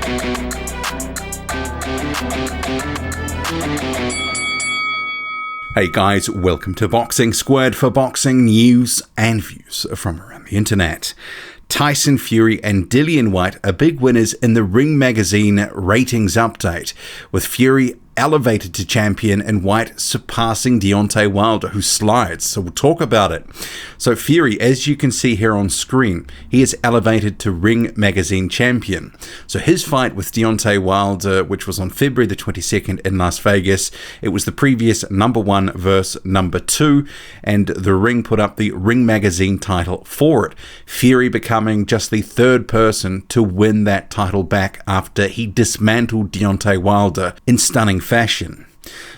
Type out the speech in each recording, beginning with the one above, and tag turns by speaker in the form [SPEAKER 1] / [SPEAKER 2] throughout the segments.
[SPEAKER 1] Hey guys, welcome to Boxing Squared for boxing news and views from around the internet. Tyson Fury and Dillian Whyte are big winners in the Ring Magazine ratings update, with Fury elevated to champion and Whyte surpassing Deontay Wilder, who slides. So we'll talk about it. So Fury, as you can see here on screen, he is elevated to Ring Magazine champion. So his fight with Deontay Wilder, which was on February the 22nd in Las Vegas, it was the previous number 1 versus number 2, and the Ring put up the Ring Magazine title for it. Fury becoming just the third person to win that title back after he dismantled Deontay Wilder in stunning fashion.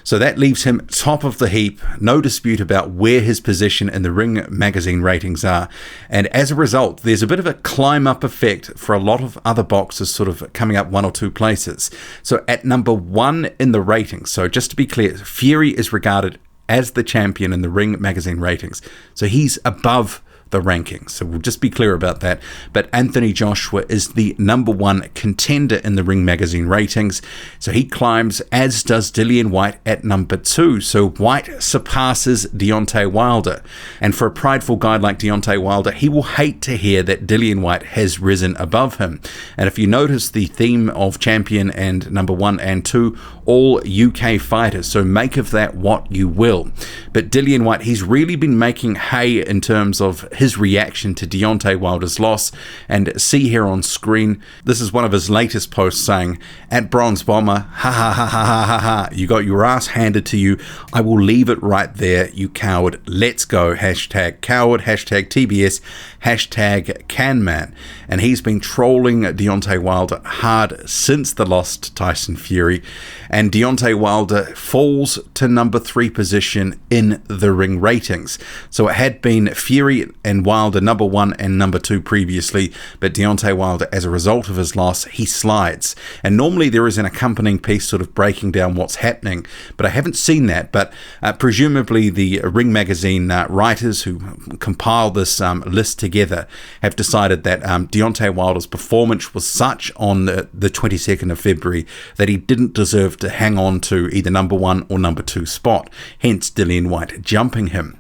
[SPEAKER 1] So that leaves him top of the heap, no dispute about where his position in the Ring Magazine ratings are. And as a result, there's a bit of a climb up effect for a lot of other boxers sort of coming up 1 or 2 places. So at number 1 in the ratings, so just to be clear, Fury is regarded as the champion in the Ring Magazine ratings. So he's above the rankings. So we'll just be clear about that. But Anthony Joshua is the number 1 contender in the Ring Magazine ratings. So he climbs, as does Dillian Whyte at number 2. So Whyte surpasses Deontay Wilder. And for a prideful guy like Deontay Wilder, he will hate to hear that Dillian Whyte has risen above him. And if you notice the theme of champion and number 1 and 2, all UK fighters. So make of that what you will. But Dillian Whyte, he's really been making hay in terms of his reaction to Deontay Wilder's loss. And see here on screen, this is one of his latest posts saying, "At Bronze Bomber, ha ha ha ha ha ha ha, you got your ass handed to you. I will leave it right there, you coward. Let's go. Hashtag coward, hashtag TBS, hashtag canman." And he's been trolling Deontay Wilder hard since the loss to Tyson Fury. And Deontay Wilder falls to number 3 position in the Ring ratings. So it had been Fury and Wilder number 1 and number 2 previously, but Deontay Wilder, as a result of his loss, he slides. And normally there is an accompanying piece sort of breaking down what's happening, but I haven't seen that. But presumably the Ring Magazine writers who compiled this list together have decided that Deontay Wilder's performance was such on the 22nd of February that he didn't deserve to hang on to either number 1 or number 2 spot, hence Dillian Whyte jumping him.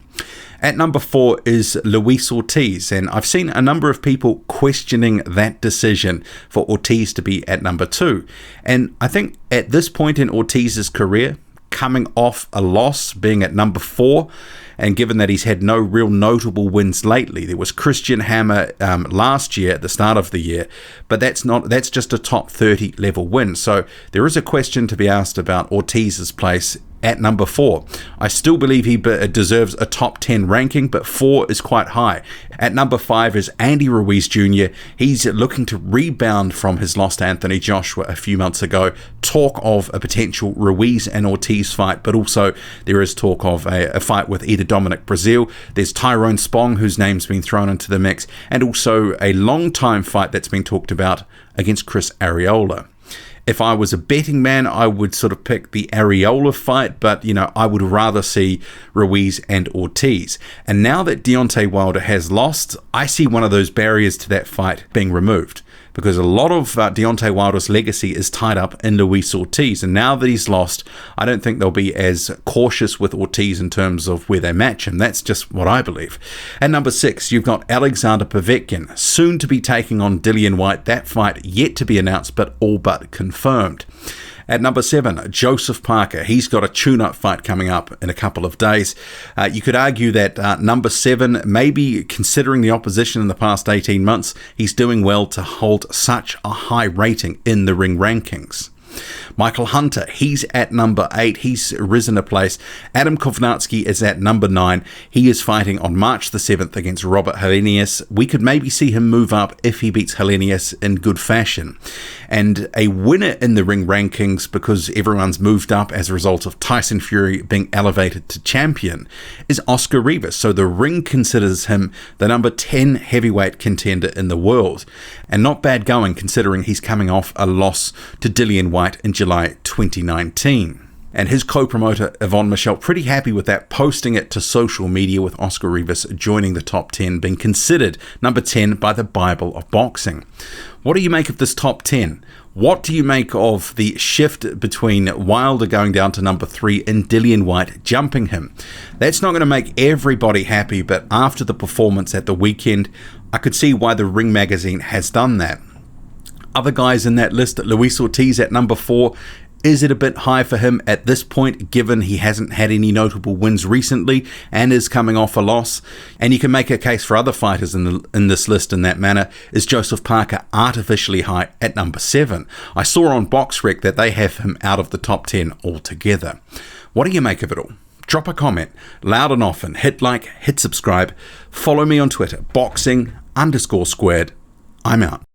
[SPEAKER 1] At number 4 is Luis Ortiz, and I've seen a number of people questioning that decision for Ortiz to be at number 2. And I think at this point in Ortiz's career, coming off a loss, being at number 4, and given that he's had no real notable wins lately, there was Christian Hammer last year at the start of the year, but that's just a top 30 level win. So there is a question to be asked about Ortiz's place at number 4. I still believe he deserves a top 10 ranking, but 4 is quite high. At number 5 is Andy Ruiz Jr. He's looking to rebound from his loss to Anthony Joshua a few months ago. Talk of a potential Ruiz and Ortiz fight, but also there is talk of a fight with either Dominic Breazeale. There's Tyrone Spong, whose name's been thrown into the mix, and also a long-time fight that's been talked about against Chris Arreola. If I was a betting man, I would sort of pick the Arreola fight, but, I would rather see Ruiz and Ortiz. And now that Deontay Wilder has lost, I see one of those barriers to that fight being removed, because a lot of Deontay Wilder's legacy is tied up in Luis Ortiz. And now that he's lost, I don't think they'll be as cautious with Ortiz in terms of where they match him. That's just what I believe. At number 6, you've got Alexander Povetkin, soon to be taking on Dillian Whyte. That fight yet to be announced, but all but confirmed. At number 7, Joseph Parker. He's got a tune-up fight coming up in a couple of days. You could argue that number 7, maybe considering the opposition in the past 18 months, he's doing well to hold such a high rating in the Ring rankings. Michael Hunter, he's at number 8. He's risen a place. Adam Kovnatsky is at number 9. He is fighting on March the 7th against Robert Helenius. We could maybe see him move up if he beats Helenius in good fashion. And a winner in the Ring rankings, because everyone's moved up as a result of Tyson Fury being elevated to champion, is Oscar Rivas. So the Ring considers him the number 10 heavyweight contender in the world. And not bad going, considering he's coming off a loss to Dillian Whyte in July 2019. And his co-promoter Yvonne Michelle pretty happy with that, posting it to social media with Oscar Rivas joining the top 10, being considered number 10 by the Bible of boxing. What do you make of this top 10? What do you make of the shift between Wilder going down to number 3 and Dillian Whyte jumping him? That's not going to make everybody happy, but after the performance at the weekend, I could see why the Ring magazine has done that. Other guys in that list, Luis Ortiz at number 4. Is it a bit high for him at this point, given he hasn't had any notable wins recently and is coming off a loss? And you can make a case for other fighters in this list in that manner. Is Joseph Parker artificially high at number 7? I saw on BoxRec that they have him out of the top 10 altogether. What do you make of it all? Drop a comment, loud and often, hit like, hit subscribe, follow me on Twitter, boxing_squared. I'm out.